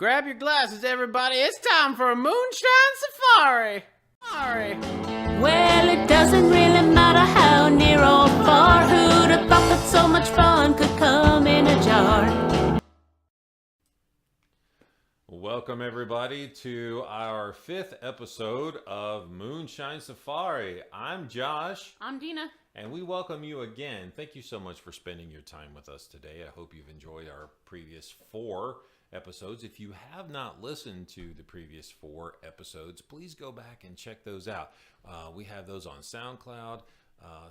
Grab your glasses, everybody. It's time for a Moonshine Safari. Well, it doesn't really matter how near or far. Who'd have thought that so much fun could come in a jar? Welcome, everybody, to our 5th episode of Moonshine Safari. I'm Josh. I'm Dina. And we welcome you again. Thank you so much for spending your time with us today. I hope you've enjoyed our previous 4 episodes. If you have not listened to the previous 4 episodes, please go back and check those out. We have those on SoundCloud.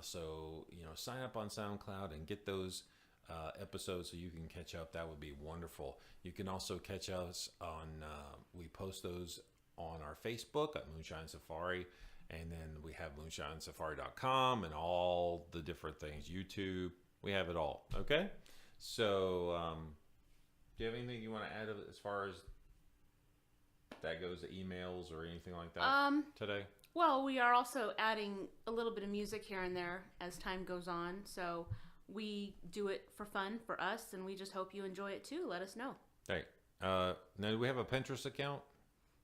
So, sign up on SoundCloud and get those episodes so you can catch up. That would be wonderful. You can also catch us on, we post those on our Facebook at Moonshine Safari. And then we have moonshinesafari.com and all the different things. YouTube, we have it all. Okay? So, do you have anything you want to add as far as that goes, the emails or anything like that today? Well, we are also adding a little bit of music here and there as time goes on. So we do it for fun for us, and we just hope you enjoy it too. Let us know. Hey, now do we have a Pinterest account?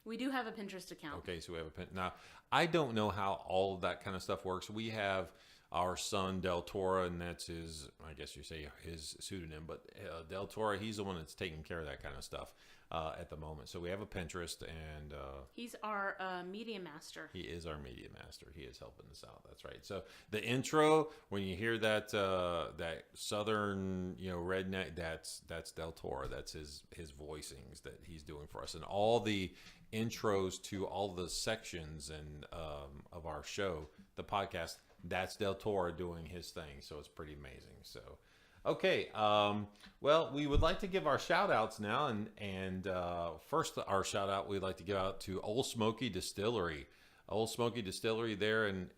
We do have a Pinterest account. Okay, so we have a Pinterest. Now, I don't know how all of that kind of stuff works. We have our son, Del Toro, and that's his, I guess you say his pseudonym, but Del Toro, he's the one that's taking care of that kind of stuff at the moment. So we have a Pinterest, and he's our media master. He is our media master. He is helping us out. That's right. So the intro, when you hear that that southern, redneck, that's Del Toro. That's his voicings that he's doing for us, and all the intros to all the sections and of our show, the podcast. That's Del Toro doing his thing, so it's pretty amazing. So, okay, well, we would like to give our shout outs now, and first, our shout out we'd like to give out to Old Smoky Distillery. Old Smoky Distillery there in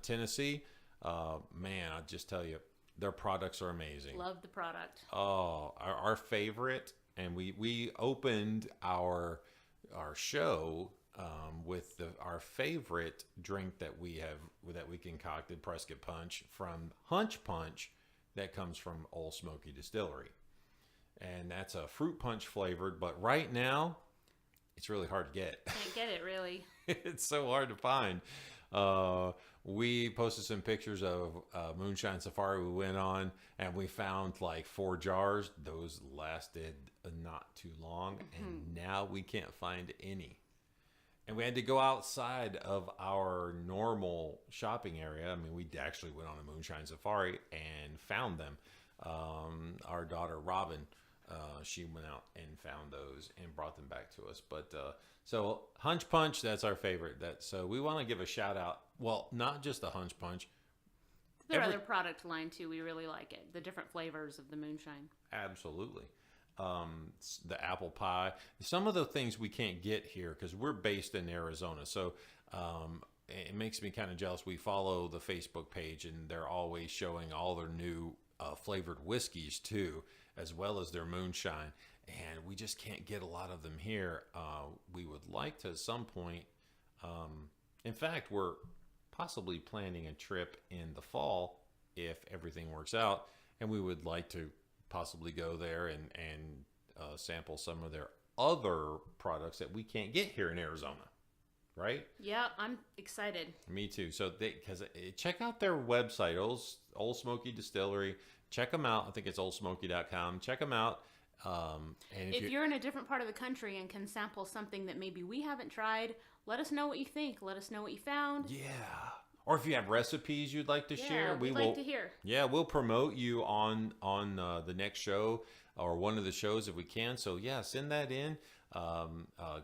Tennessee. Man, I'll just tell you, their products are amazing. Love the product. Oh, our favorite, and we opened our show with our favorite drink that we concocted, Prescott Punch from Hunch Punch, that comes from Old Smoky Distillery, and that's a fruit punch flavored. But right now, it's really hard to get. Can't get it really. It's so hard to find. We posted some pictures of Moonshine Safari we went on, and we found like 4 jars. Those lasted not too long, and now we can't find any. And we had to go outside of our normal shopping area. I mean, we actually went on a Moonshine Safari and found them. Our daughter, Robin, she went out and found those and brought them back to us. But so Hunch Punch, that's our favorite. So we want to give a shout out. Well, not just the Hunch Punch. Their other product line too. We really like it. The different flavors of the Moonshine. Absolutely. The apple pie, some of the things we can't get here because we're based in Arizona. So it makes me kind of jealous. We follow the Facebook page, and they're always showing all their new flavored whiskeys too, as well as their moonshine. And we just can't get a lot of them here. We would like to at some point. In fact, we're possibly planning a trip in the fall if everything works out, and we would like to possibly go there and sample some of their other products that we can't get here in Arizona, right? Yeah, I'm excited. Me too. So check out their website, Old Smoky Distillery. Check them out. I think it's oldsmoky.com. Check them out. And if you're in a different part of the country and can sample something that maybe we haven't tried, let us know what you think. Let us know what you found. Yeah. Or if you have recipes you'd like to share, we'd like to hear. Yeah, we'll promote you on the next show or one of the shows if we can. So yeah, send that in.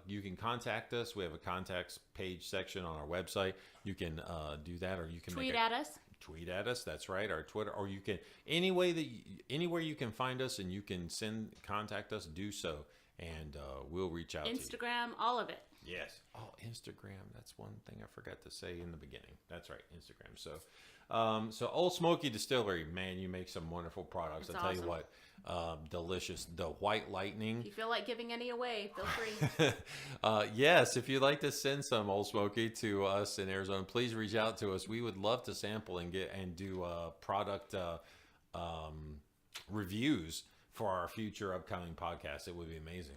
You can contact us. We have a contacts page section on our website. You can do that, or you can tweet at us. Tweet at us. That's right, our Twitter, or you can anywhere you can find us and you can contact us. Do so, and we'll reach out to you. Instagram, all of it. Yes. Oh, Instagram. That's one thing I forgot to say in the beginning. That's right, Instagram. So Old Smoky Distillery, man, you make some wonderful products. I'll tell you what, delicious. The White Lightning. If you feel like giving any away, feel free. Yes, if you'd like to send some Old Smoky to us in Arizona, please reach out to us. We would love to sample and do product reviews for our future upcoming podcasts. It would be amazing.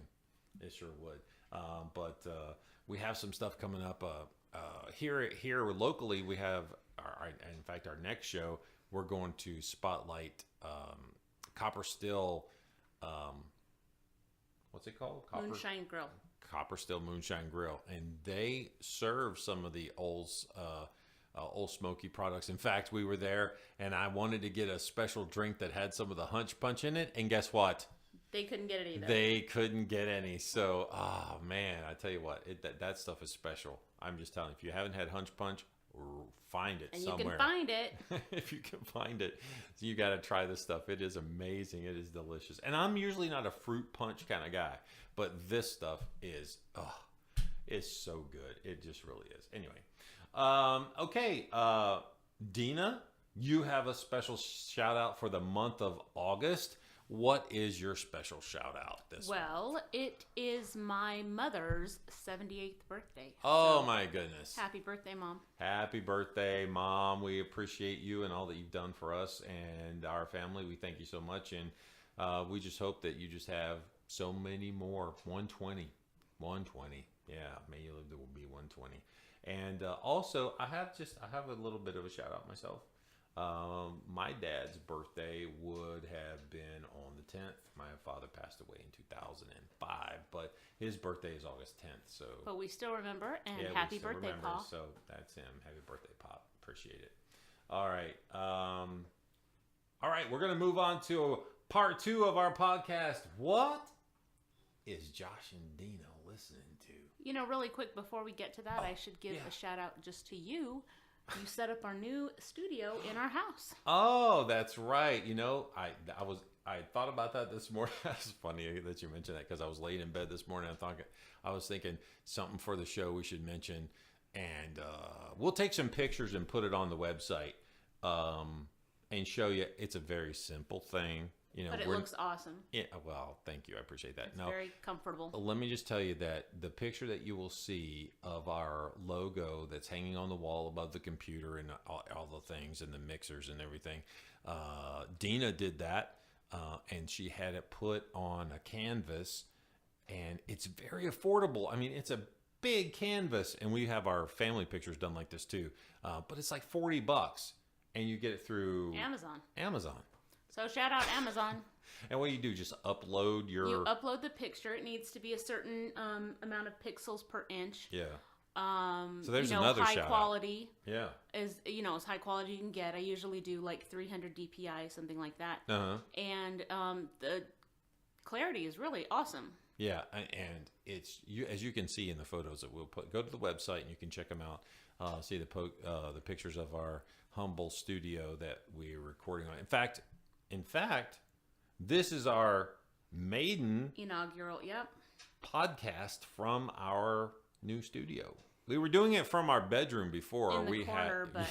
It sure would. But we have some stuff coming up. Here locally, we have, in fact, our next show, we're going to spotlight Copper Still, what's it called? Moonshine Grill. Copper Still Moonshine Grill. And they serve some of the Old Smoky products. In fact, we were there, and I wanted to get a special drink that had some of the Hunch Punch in it, and guess what? They couldn't get it either. They couldn't get any. So, oh man, I tell you what, that stuff is special. I'm just telling you, if you haven't had Hunch Punch, find it and somewhere. You can find it. If you can find it, you got to try this stuff. It is amazing. It is delicious. And I'm usually not a fruit punch kind of guy, but this stuff is, it's so good. It just really is. Anyway, okay, Dina, you have a special shout out for the month of August. What is your special shout out this month? Well, it is my mother's 78th birthday. Oh, my goodness. Happy birthday, Mom. Happy birthday, Mom. We appreciate you and all that you've done for us and our family. We thank you so much. And we just hope that you just have so many more. 120. 120. Yeah, may you live to be 120. And also, I have a little bit of a shout out myself. My dad's birthday would have been on the 10th. My father passed away in 2005, but his birthday is August 10th. So, but we still remember, and yeah, happy birthday, Pa. So that's him. Happy birthday, Pop. Appreciate it. All right. All right. We're gonna move on to part 2 of our podcast. What is Josh and Dina listening to? You know, really quick before we get to that, I should give a shout out just to you. You set up our new studio in our house. Oh, that's right. You know, I thought about that this morning. It's funny that you mentioned that because I was laying in bed this morning. I was thinking something for the show we should mention, and we'll take some pictures and put it on the website and show you. It's a very simple thing. You know, but it looks awesome. Yeah, well, thank you. I appreciate that. It's very comfortable. Let me just tell you that the picture that you will see of our logo that's hanging on the wall above the computer and all the things and the mixers and everything, Dina did that, and she had it put on a canvas, and it's very affordable. I mean, it's a big canvas, and we have our family pictures done like this too, but it's like $40, and you get it through Amazon. So shout out Amazon. And what you do, just upload your... You upload the picture. It needs to be a certain amount of pixels per inch. Yeah. So there's another high shout quality. Out. Yeah. As as high quality you can get. I usually do like 300 DPI, something like that. Uh-huh. And the clarity is really awesome. Yeah, and it's as you can see in the photos that we'll put. Go to the website and you can check them out. See the pictures of our humble studio that we're recording on. In fact, this is our maiden inaugural, podcast from our new studio. We were doing it from our bedroom before. In the corner, but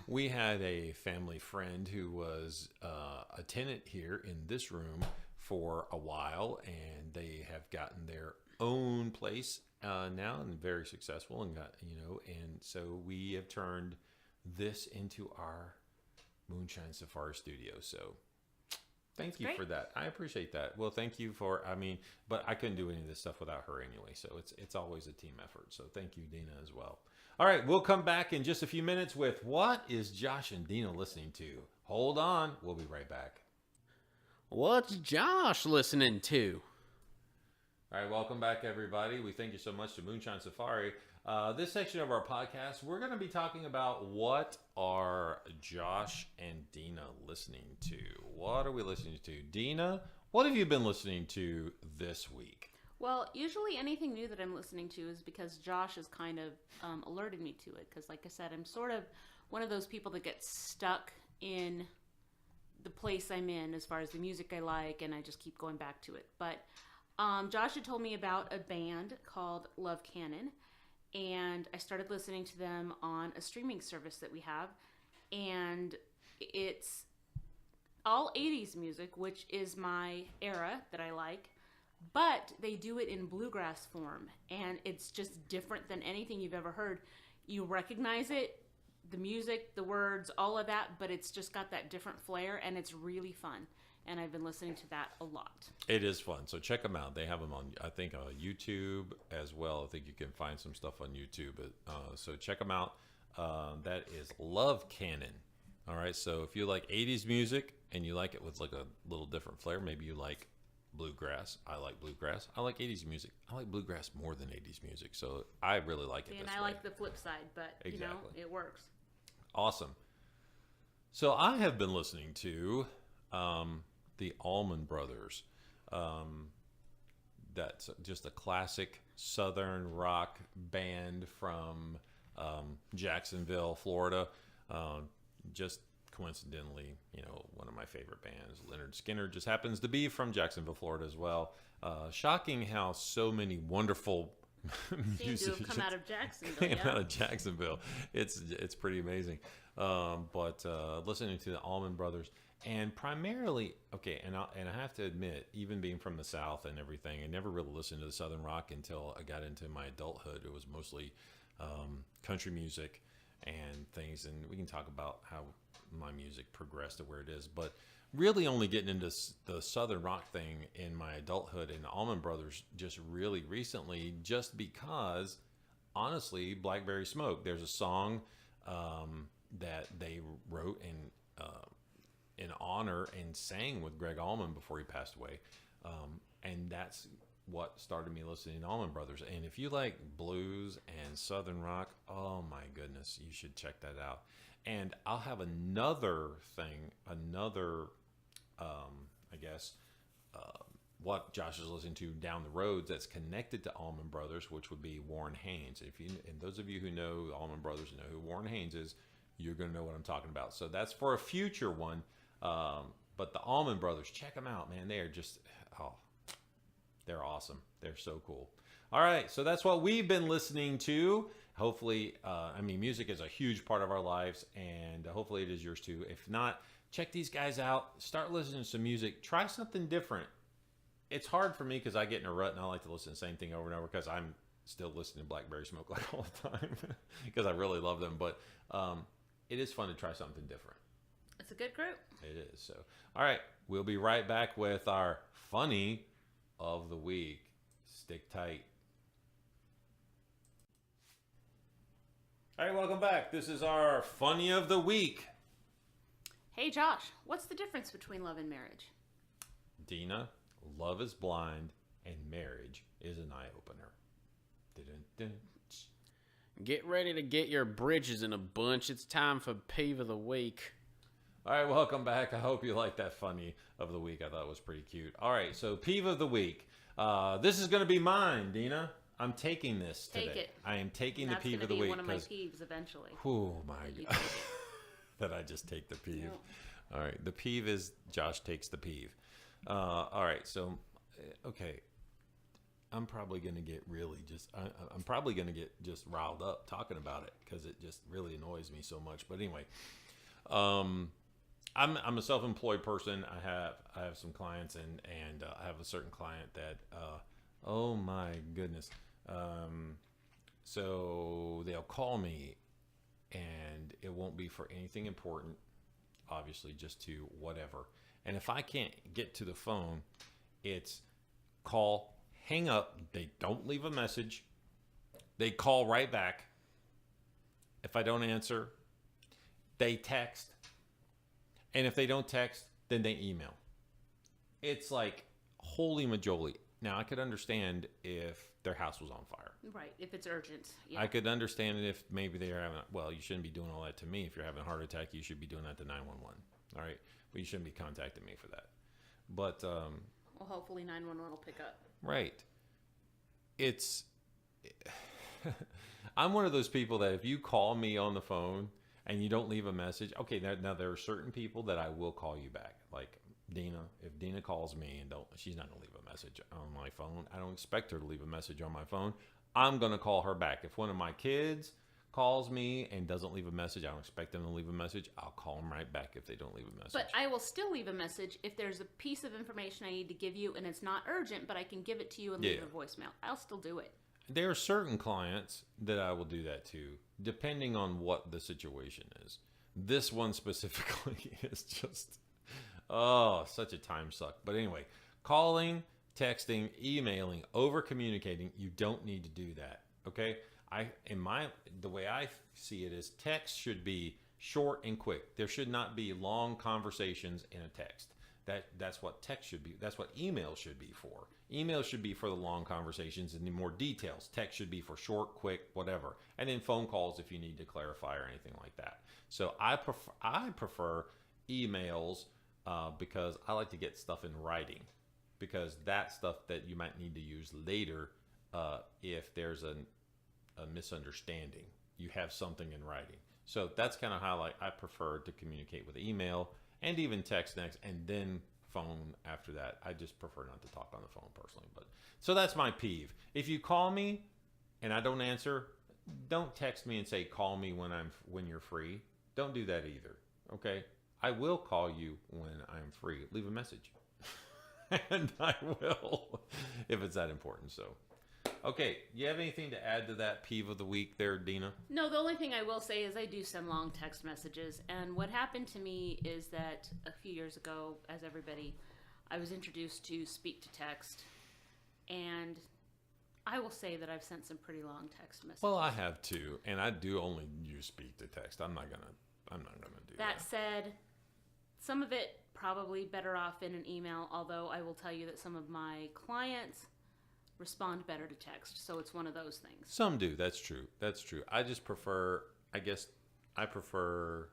we had a family friend who was a tenant here in this room for a while, and they have gotten their own place now and very successful, and and so we have turned this into our Moonshine Safari Studio. So thank you for that. I appreciate that. Well, thank you for, but I couldn't do any of this stuff without her anyway. So it's always a team effort. So thank you, Dina, as well. All right. We'll come back in just a few minutes with what is Josh and Dina listening to? Hold on. We'll be right back. What's Josh listening to? All right. Welcome back, everybody. We thank you so much to Moonshine Safari. This section of our podcast, we're going to be talking about what are Josh and Dina listening to. What are we listening to? Dina, what have you been listening to this week? Well, usually anything new that I'm listening to is because Josh has kind of alerted me to it. Because like I said, I'm sort of one of those people that gets stuck in the place I'm in as far as the music I like, and I just keep going back to it. But Josh had told me about a band called Love Cannon. And I started listening to them on a streaming service that we have. And it's all 80s music, which is my era that I like. But they do it in bluegrass form. And it's just different than anything you've ever heard. You recognize it, the music, the words, all of that. But it's just got that different flair. And it's really fun. and I've been listening to that a lot. It is fun. So check them out. They have them on, I think, YouTube as well. I think you can find some stuff on YouTube. So check them out. That is Love Cannon. All right. So if you like 80s music and you like it with like a little different flair, maybe you like bluegrass. I like bluegrass. I like 80s music. I like bluegrass more than 80s music. So I really like it. And I like the flip side, but exactly. It works. Awesome. So I have been listening to the Allman Brothers. That's just a classic Southern rock band from Jacksonville, Florida. Just coincidentally, one of my favorite bands, Leonard Skinner, just happens to be from Jacksonville, Florida as well. Shocking how so many wonderful musicians come out of Jacksonville. came out of Jacksonville. It's pretty amazing. But listening to the Allman Brothers, and primarily, and I have to admit, even being from the South and everything, I never really listened to the Southern rock until I got into my adulthood. It was mostly country music and things, and we can talk about how my music progressed to where it is, but really only getting into the Southern rock thing in my adulthood and the Allman Brothers just really recently, just because, honestly, Blackberry Smoke, there's a song that they wrote in honor and sang with Greg Allman before he passed away, and that's what started me listening to Allman Brothers. And if you like blues and Southern rock, oh my goodness, you should check that out. And I'll have another thing, what Josh is listening to down the road that's connected to Allman Brothers, which would be Warren Haynes. And those of you who know Allman Brothers know who Warren Haynes is, you're going to know what I'm talking about. So that's for a future one. But the Allman Brothers, check them out, man. They are just, they're awesome. They're so cool. All right, so that's what we've been listening to. Hopefully, music is a huge part of our lives, and hopefully it is yours too. If not, check these guys out. Start listening to some music. Try something different. It's hard for me because I get in a rut and I like to listen to the same thing over and over because I'm still listening to Blackberry Smoke like all the time because I really love them. But it is fun to try something different. It's a good group. It is. So, all right, we'll be right back with our funny of the week. Stick tight. All right, welcome back. This is our funny of the week. Hey, Josh, what's the difference between love and marriage? Dina, love is blind and marriage is an eye-opener. Dun-dun-dun. Get ready to get your bridges in a bunch. It's time for Peeve of the Week. All right, welcome back. I hope you like that funny of the week. I thought it was pretty cute. All right, so Peeve of the Week. This is going to be mine, Dina. I'm taking this today. Take it. I am taking That's the peeve of the week. That's going to be one of my peeves eventually. Oh my God. That I just take the peeve. Yep. All right. The peeve is Josh takes the peeve. All right. So, okay. I'm probably going to get I'm probably going to get just riled up talking about it because it just really annoys me so much. But anyway, I'm a self-employed person. I have some clients and I have a certain client that, oh my goodness. So they'll call me and it won't be for anything important, obviously, just to whatever. And if I can't get to the phone, it's call, hang up. They don't leave a message. They call right back. If I don't answer, they text. And if they don't text, then they email. It's like, holy majoli. Now, I could understand if their house was on fire. Right, if it's urgent. Yeah. I could understand it if maybe they're having, well, you shouldn't be doing all that to me. If you're having a heart attack, you should be doing that to 911. All right? But you shouldn't be contacting me for that. But, well, hopefully 911 will pick up. Right. I'm one of those people that if you call me on the phone and you don't leave a message, okay, now there are certain people that I will call you back. Like Dina, if Dina calls me and she's not going to leave a message on my phone. I don't expect her to leave a message on my phone. I'm going to call her back. If one of my kids calls me and doesn't leave a message, I don't expect them to leave a message. I'll call them right back if they don't leave a message. But I will still leave a message if there's a piece of information I need to give you and it's not urgent, but I can give it to you and leave a voicemail. I'll still do it. There are certain clients that I will do that to, depending on what the situation is. This one specifically is just, Oh, such a time suck. But anyway, calling, texting, emailing, over communicating, you don't need to do that. Okay? The way I see it is text should be short and quick. There should not be long conversations in a text. That's what text should be. That's what email should be for. Email should be for the long conversations and the more details. Text should be for short, quick, whatever. And then phone calls if you need to clarify or anything like that. So I prefer emails because I like to get stuff in writing, because that's stuff that you might need to use later if there's a misunderstanding. You have something in writing. So that's kind of how I prefer to communicate with email. And even text next, and then phone after that. I just prefer not to talk on the phone personally. But so that's my peeve. If you call me and I don't answer, don't text me and say call me when you're free. Don't do that either. Okay? I will call you when I'm free. Leave a message, and I will if it's that important. So. Okay, you have anything to add to that peeve of the week there, Dina? No, the only thing I will say is I do send long text messages. And what happened to me is that a few years ago, as everybody, I was introduced to speak to text. And I will say that I've sent some pretty long text messages. Well, I have too, and I do only use speak to text. I'm not gonna do that. That said, some of it probably better off in an email, although I will tell you that some of my clients respond better to text, so it's one of those things. Some do. That's true. I just prefer, I prefer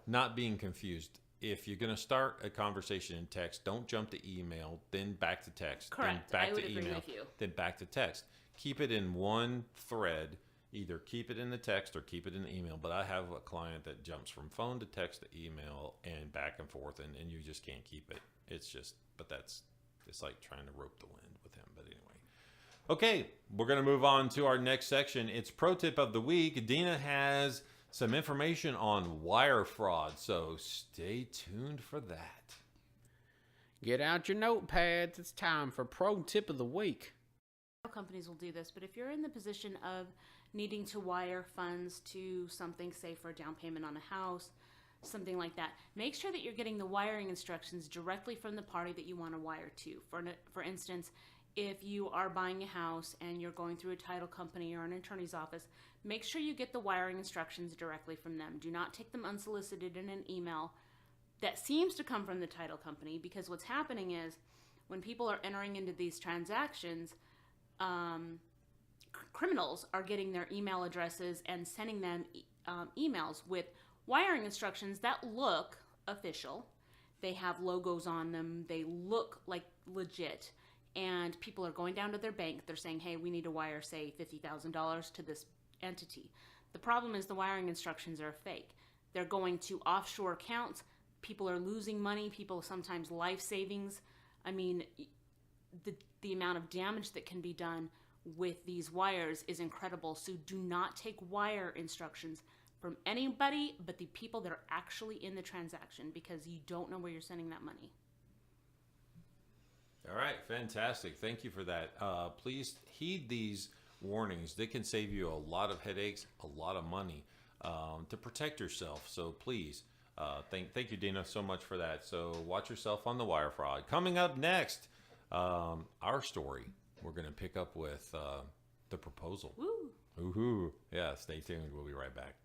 not being confused. If you're going to start a conversation in text, don't jump to email, then back to text, Correct. then back I would to agree email, with you. then back to text. Keep it in one thread. Either keep it in the text or keep it in the email. But I have a client that jumps from phone to text to email and back and forth, and you just can't keep it. It's like trying to rope the wind with him. But anyway. Okay, we're going to move on to our next section. It's Pro Tip of the Week. Dina has some information on wire fraud, so stay tuned for that. Get out your notepads. It's time for Pro Tip of the Week. Companies will do this, but if you're in the position of needing to wire funds to something, say for a down payment on a house, something like that, make sure that you're getting the wiring instructions directly from the party that you want to wire to. For instance, if you are buying a house and you're going through a title company or an attorney's office, make sure you get the wiring instructions directly from them. Do not take them unsolicited in an email that seems to come from the title company, because what's happening is when people are entering into these transactions, criminals are getting their email addresses and sending them emails with wiring instructions that look official. They have logos on them. They look like legit. And people are going down to their bank. They're saying, hey, we need to wire, say, $50,000 to this entity. The problem is the wiring instructions are fake. They're going to offshore accounts. People are losing money. People sometimes life savings. I mean, the amount of damage that can be done with these wires is incredible. So do not take wire instructions from anybody but the people that are actually in the transaction, because you don't know where you're sending that money. All right, fantastic. Thank you for that. Please heed these warnings. They can save you a lot of headaches, a lot of money to protect yourself. So please, thank you, Dina, so much for that. So watch yourself on the wire fraud. Coming up next, our story. We're going to pick up with the proposal. Woo! Woohoo! Yeah, stay tuned. We'll be right back.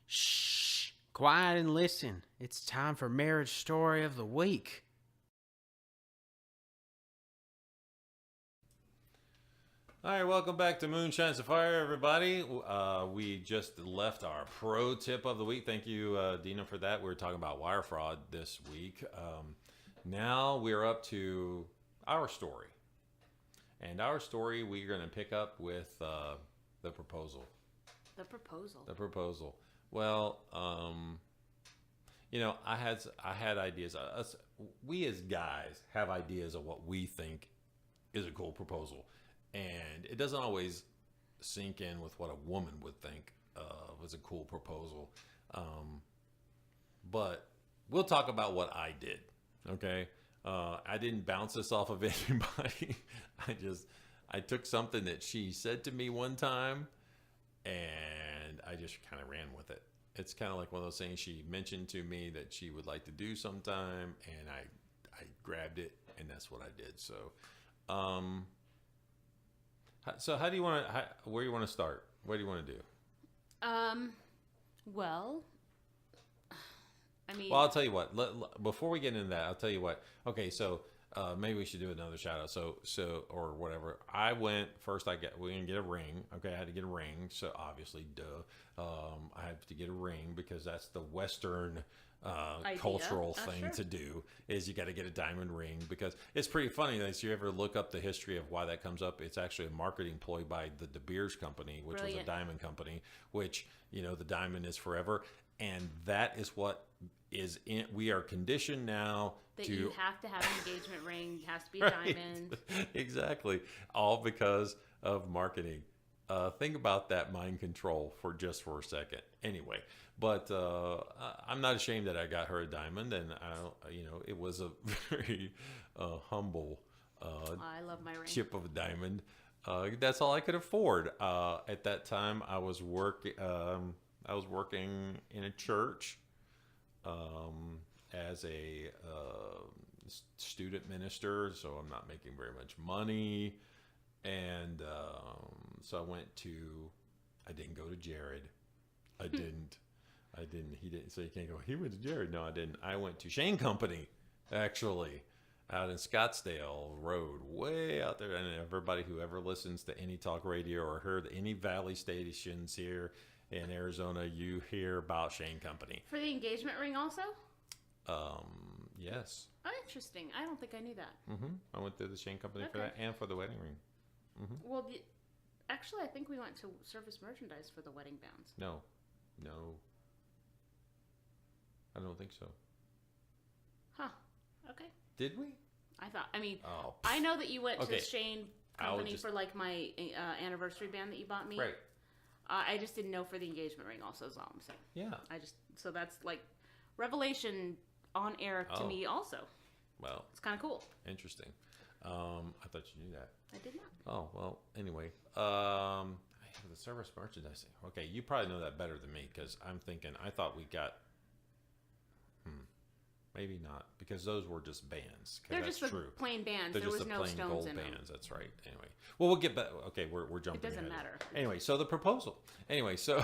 Shh! Quiet and listen. It's time for Marriage Story of the Week. All right, welcome back to Moonshine Sapphire, everybody. We just left our pro tip of the week. Thank you, Dina, for that. We were talking about wire fraud this week. Now we're up to our story. And our story, we're going to pick up with the proposal. The proposal. The proposal. Well, I had ideas. We as guys have ideas of what we think is a cool proposal. And it doesn't always sink in with what a woman would think was a cool proposal. But we'll talk about what I did, okay? I didn't bounce this off of anybody. I took something that she said to me one time, and I just kind of ran with it. it's kind of like one of those things she mentioned to me that she would like to do sometime, and I grabbed it, and that's what I did. So, so how do you want to? Where do you want to start? What do you want to do? Well, I mean, Well, I'll tell you what. Before we get into that, I'll tell you what. Okay, so maybe we should do another shout out. So or whatever. I went first. We didn't get a ring. Okay, I had to get a ring. So obviously, duh. I have to get a ring because that's the Western cultural thing sure. to do. Is you got to get a diamond ring because it's pretty funny that if you ever look up the history of why that comes up, it's actually a marketing ploy by the De Beers company, which was a diamond company. Which the diamond is forever, and that is what is in. We are conditioned now that to you have to have an engagement ring. It has to be a diamond. Exactly, all because of marketing. Think about that mind control for a second. Anyway, but I'm not ashamed that I got her a diamond, and it was a very humble I love my ring. chip of a diamond. That's all I could afford at that time. I was working in a church as a student minister, so I'm not making very much money. And so I didn't go to Jared. I didn't. He didn't. So you can't go, he went to Jared. No, I didn't. I went to Shane Company, actually, out in Scottsdale Road, way out there. And everybody who ever listens to any talk radio or heard any Valley stations here in Arizona, you hear about Shane Company. For the engagement ring also? Yes. Oh, interesting. I don't think I knew that. I went to the Shane Company for that and for the wedding ring. Well, actually, I think we went to Service Merchandise for the wedding bands. No. I don't think so. Huh. Okay. Did we? I know that you went Okay. to Shane Company for like my anniversary band that you bought me. Right. I just didn't know for the engagement ring also is all I'm saying. Yeah. So that's like revelation on air to me also. Well, It's kind of cool. interesting. I thought you knew that. I did not. Oh, well, anyway. The service merchandising. Okay, you probably know that better than me because I'm thinking, I thought we got, maybe not, because those were just bands. They're that's just true. the plain bands. They're There just was the no plain stones gold in them. bands. That's right. Anyway, well, we'll get back. Okay, we're jumping. It doesn't ahead. matter. Anyway, so the proposal. Anyway, so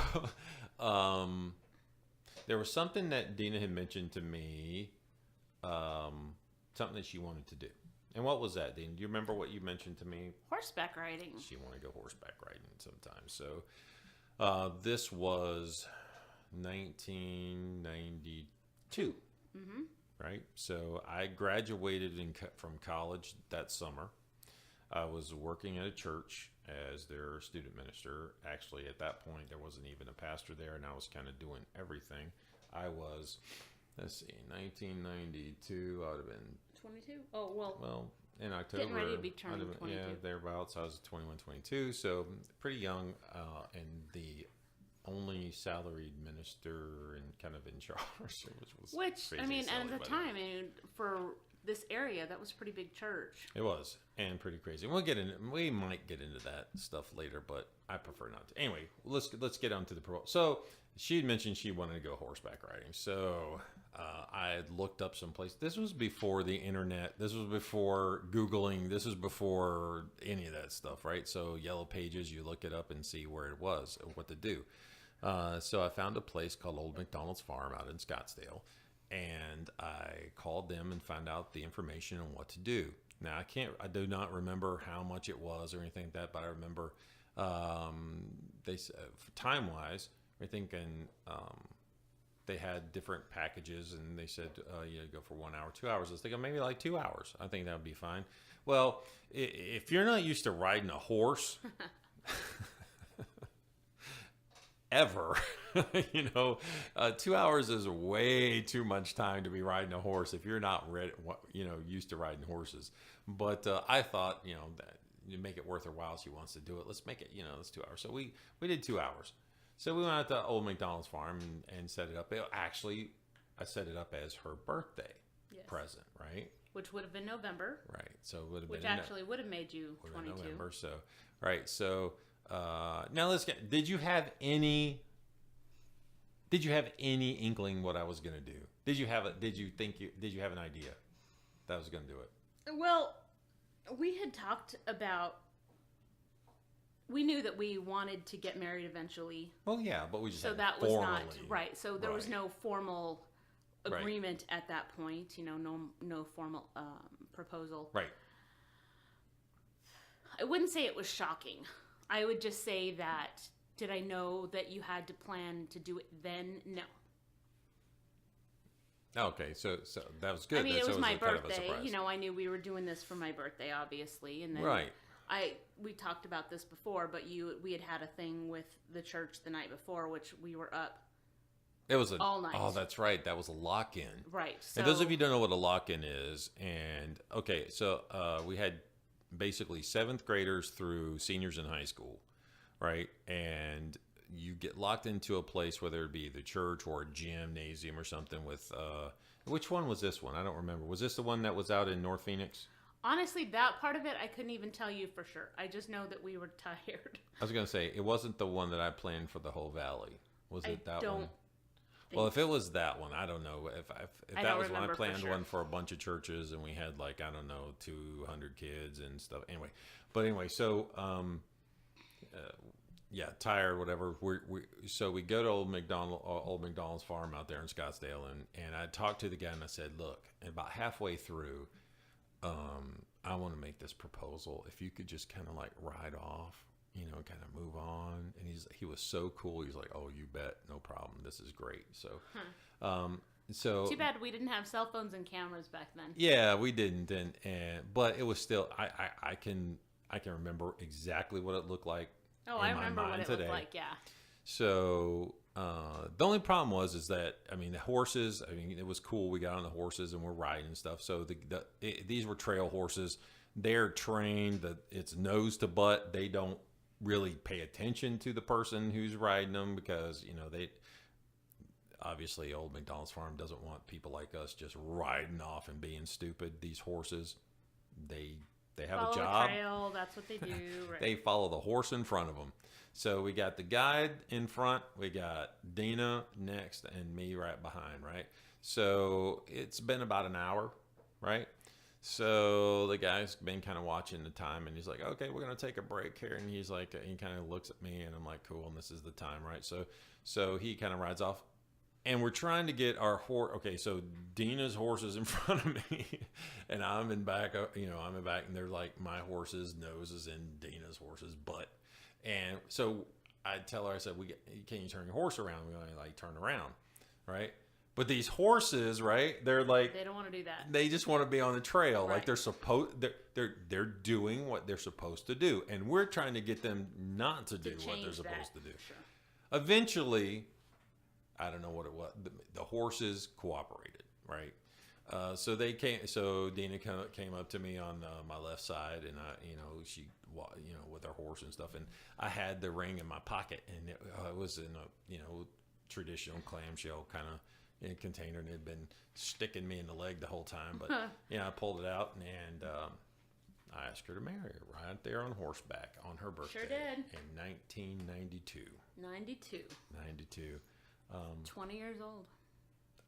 there was something that Dina had mentioned to me, something that she wanted to do. And what was that, Dina? Do you remember what you mentioned to me? Horseback riding. She wanted to go horseback riding sometime. So this was 1992. Right? So I graduated from college that summer. I was working at a church as their student minister. Actually, at that point, there wasn't even a pastor there, and I was kind of doing everything. I was, 1992, I would have been 22? Oh, well. Well, in October. Getting ready to be turning 22. Yeah, thereabouts. I was 21, 22, so pretty young, and the only salaried minister and kind of in charge, Which I mean, and at the time, for this area, that was a pretty big church. It was, and pretty crazy. We might get into that stuff later, but I prefer not to. Anyway, let's get on to the pro. So she had mentioned she wanted to go horseback riding. So I had looked up some place. This was before the internet. This was before Googling. This was before any of that stuff, right? So Yellow Pages, you look it up and see where it was, what to do. So I found a place called Old McDonald's Farm out in Scottsdale, and I called them and found out the information on what to do. Now I do not remember how much it was or anything like that, but I remember they said time-wise, we're thinking they had different packages, and they said go for 1 hour, 2 hours. I was thinking maybe like 2 hours. I think that would be fine. Well, if you're not used to riding a horse. Ever, 2 hours is way too much time to be riding a horse if you're not used to riding horses. But I thought, that you make it worth her while. She wants to do it. Let's make it, it's 2 hours. So we did 2 hours. So we went out to Old McDonald's Farm and set it up. Actually, I set it up as her birthday present, right? Which would have been November. Right. So it would have been. Which actually would have made you 22. November. So, right. So. Now did you have any Did you have any inkling what I was going to do? Did you have an idea that I was going to do it? Well, we had talked about. We knew that we wanted to get married eventually. Well, yeah, but we just so had that was formally. not right. So there was Right. no formal Right. agreement at that point. No formal proposal. Right. I wouldn't say it was shocking. I would just say that. Did I know that you had to plan to do it then? No. Okay, so that was good. I mean, That's it was always my kind of a birthday. surprise. I knew we were doing this for my birthday, obviously, and then Right. we talked about this before, but we had a thing with the church the night before, which we were up It was all night. Oh, that's right. That was a lock-in. Right. So, And those of you who don't know what a lock-in is, and okay, so we had basically 7th graders through seniors in high school, right? And you get locked into a place, whether it be the church or a gymnasium or something with, which one was this one? I don't remember. Was this the one that was out in North Phoenix? honestly, that part of it, I couldn't even tell you for sure. I just know that we were tired. I was going to say, it wasn't the one that I planned for the whole valley. Was it that don't one? think Well, if it was that one, I don't know. If I that don't was one, I remember for planned sure. one for a bunch of churches, and we had like, I don't know, 200 kids and stuff. Anyway, so yeah, tired, whatever. So we go to old McDonald's farm out there in Scottsdale, and I talked to the guy and I said, look, and about halfway through, I want to make this proposal. If you could just kind of like ride off, kind of move on. And he was so cool. He's like, oh, you bet, no problem. This is great. So, so Too bad we didn't have cell phones and cameras back then. yeah, we didn't, but it was still. I can remember exactly what it looked like. Oh, in I my remember what mind it today. looked like. Yeah. So the only problem is that the horses. It was cool. We got on the horses and we're riding and stuff. So these were trail horses. They're trained that it's nose to butt. They don't really pay attention to the person who's riding them because they obviously old McDonald's farm doesn't want people like us just riding off and being stupid. These horses, they have Follow a job. the trail. That's what they do. Right. They follow the horse in front of them. So we got the guide in front, we got Dina next, and me right behind, right? So it's been about an hour, right? So the guy's been kind of watching the time, and he's like, okay, we're going to take a break here. And he's like, he kind of looks at me, and I'm like, cool, and this is the time, right? So he kind of rides off. And we're trying to get our horse. Okay, so Dina's horse is in front of me, and I'm in back. I'm in back, and they're like my horse's nose is in Dina's horse's butt. And so I tell her, I said, can you turn your horse around? We only like turn around, right? But these horses, right? They're like They don't want to do that. they just want to be on the trail, Right. like they're doing what they're supposed to do, and we're trying to get them not to do what they're change supposed that. to do. Sure. Eventually, I don't know what it was. The horses cooperated, right? So they came. So Dina came up to me on my left side, and she, with her horse and stuff, and I had the ring in my pocket, and it was in a traditional clamshell kind of container, and it had been sticking me in the leg the whole time. But I pulled it out, and I asked her to marry her right there on horseback on her birthday. Sure did. In 1992. 92. 92. 20 years old.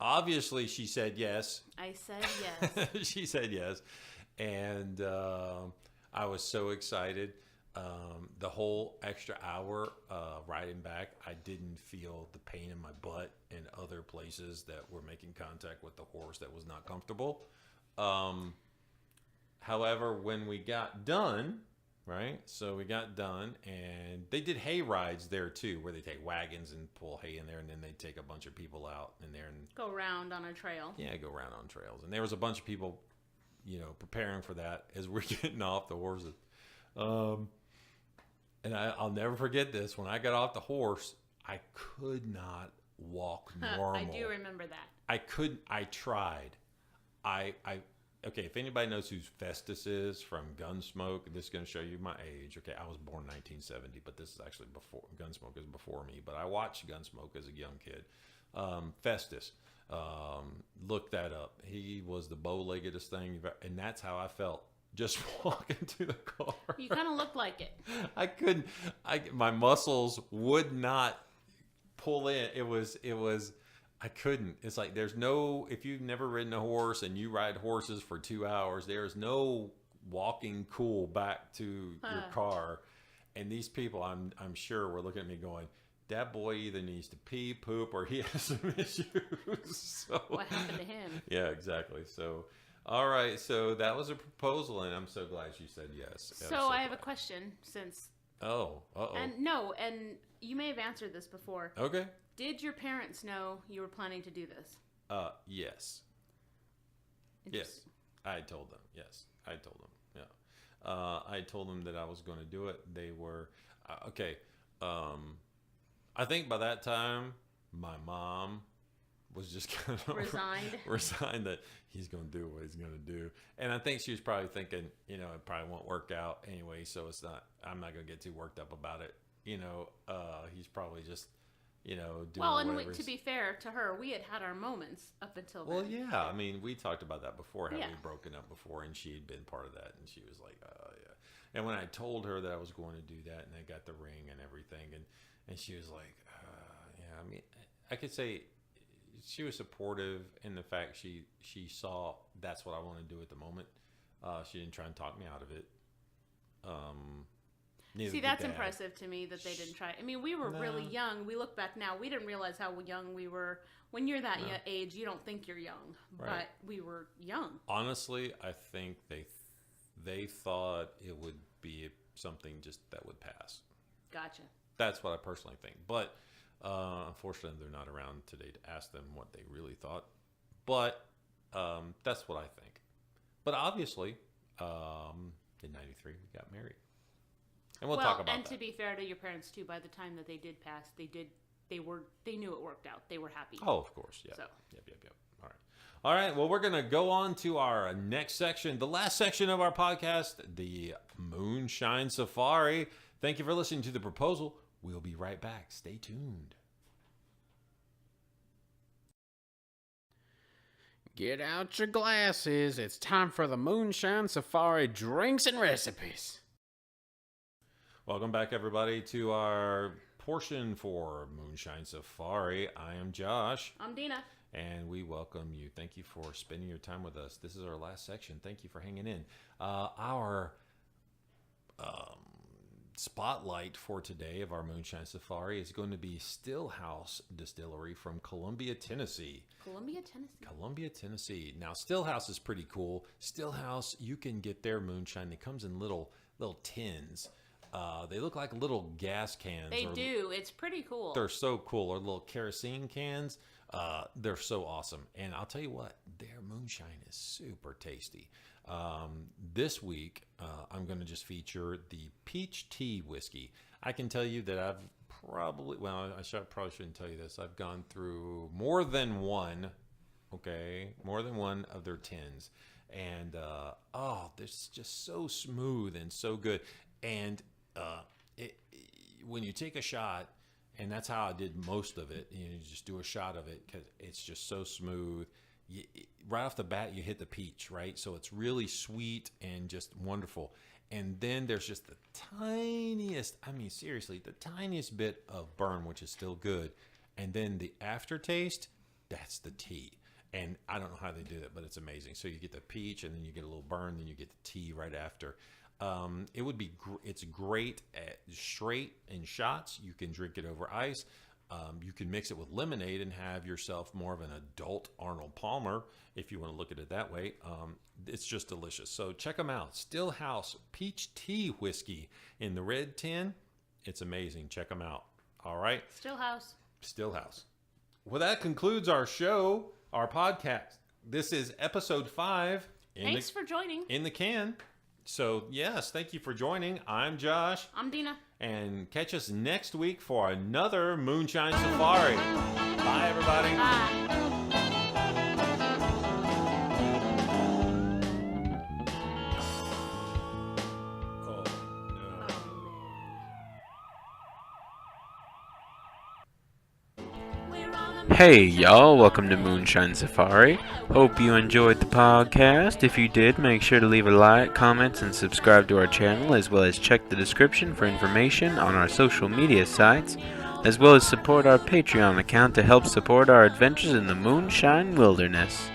Obviously, she said yes. I said yes. She said yes. And I was so excited. The whole extra hour riding back, I didn't feel the pain in my butt and other places that were making contact with the horse that was not comfortable. However, when we got done, right? So we got done, and they did hay rides there too, where they take wagons and pull hay in there, and then they take a bunch of people out in there and Go round on a trail. yeah, go around on trails. And there was a bunch of people, preparing for that as we're getting off the horses. And I'll never forget this. When I got off the horse, I could not walk normal. I do remember that. I tried. Okay, if anybody knows who Festus is from Gunsmoke, this is going to show you my age. Okay, I was born 1970, but this is actually before Gunsmoke is before me. But I watched Gunsmoke as a young kid. Festus, look that up. He was the bow-leggedest thing you've ever, and that's how I felt just walking to the car. You kind of looked like it. I couldn't. My muscles would not pull in. It was. I couldn't. It's like there's no. If you've never ridden a horse and you ride horses for 2 hours, there is no walking cool back to your car. And these people, I'm sure, were looking at me going, that boy either needs to pee, poop, or he has some issues. So, what happened to him? Yeah, exactly. So, all right. So that was a proposal, and I'm so glad you said yes. So I have a question since. Oh, uh-oh. And you may have answered this before. Okay. Did your parents know you were planning to do this? Yes. Yes. I told them. Yes, I told them. Yeah. I told them that I was going to do it. They were okay. I think by that time, my mom was just kind of resigned that he's going to do what he's going to do. And I think she was probably thinking, it probably won't work out anyway. So I'm not going to get too worked up about it. He's probably just, doing whatever. To be fair to her, we had our moments up until then. Well, yeah. I mean, we talked about that before, how we'd broken up before, and she had been part of that. And she was like, yeah. And when I told her that I was going to do that, and I got the ring and everything, and she was like, yeah, I mean, I could say she was supportive in the fact she saw that's what I want to do at the moment. She didn't try and talk me out of it. See, that's impressive to me that they didn't try. I mean, we were really young. We look back now, we didn't realize how young we were. When you're that age, you don't think you're young, but we were young. Honestly, I think they thought it would be something just that would pass. Gotcha. That's what I personally think. But unfortunately, they're not around today to ask them what they really thought. But that's what I think. But obviously, in '93, we got married. And we'll talk about that. And to be fair to your parents, too, by the time that they did pass, they knew it worked out. They were happy. Oh, of course. Yeah. So. Yep. All right. Well, we're going to go on to our next section, the last section of our podcast, the Moonshine Safari. Thank you for listening to the proposal. We'll be right back. Stay tuned. Get out your glasses. It's time for the Moonshine Safari drinks and recipes. Welcome back, everybody, to our portion for Moonshine Safari. I am Josh. I'm Dina. And we welcome you. Thank you for spending your time with us. This is our last section. Thank you for hanging in. Our spotlight for today of our Moonshine Safari is going to be Stillhouse Distillery from Columbia, Tennessee. Columbia, Tennessee. Now, Stillhouse is pretty cool. Stillhouse, you can get their moonshine. It comes in little tins. They look like little gas cans. They do. It's pretty cool. They're so cool. Or little kerosene cans. They're so awesome. And I'll tell you what, their moonshine is super tasty. This week, I'm going to just feature the peach tea whiskey. I can tell you that I've probably shouldn't tell you this. I've gone through more than one of their tins. And, this is just so smooth and so good. And when you take a shot, and that's how I did most of it, you just do a shot of it because it's just so smooth. Right off the bat, you hit the peach, right? So it's really sweet and just wonderful. And then there's just the tiniest bit of burn, which is still good. And then the aftertaste, that's the tea. And I don't know how they do that, but it's amazing. So you get the peach, and then you get a little burn, then you get the tea right after. It's great at straight in shots. You can drink it over ice. You can mix it with lemonade and have yourself more of an adult Arnold Palmer, if you want to look at it that way. It's just delicious. So check them out. Stillhouse Peach Tea Whiskey in the red tin. It's amazing. Check them out. All right. Stillhouse. Well, that concludes our show, our podcast. This is episode 5. Thanks for joining. In the can. So, yes, thank you for joining. I'm Josh. I'm Dina. And catch us next week for another Moonshine Safari. Bye, everybody. Bye. Hey y'all, welcome to Moonshine Safari. Hope you enjoyed the podcast. If you did, make sure to leave a like, comment, and subscribe to our channel, as well as check the description for information on our social media sites. as well as support our Patreon account to help support our adventures in the Moonshine Wilderness.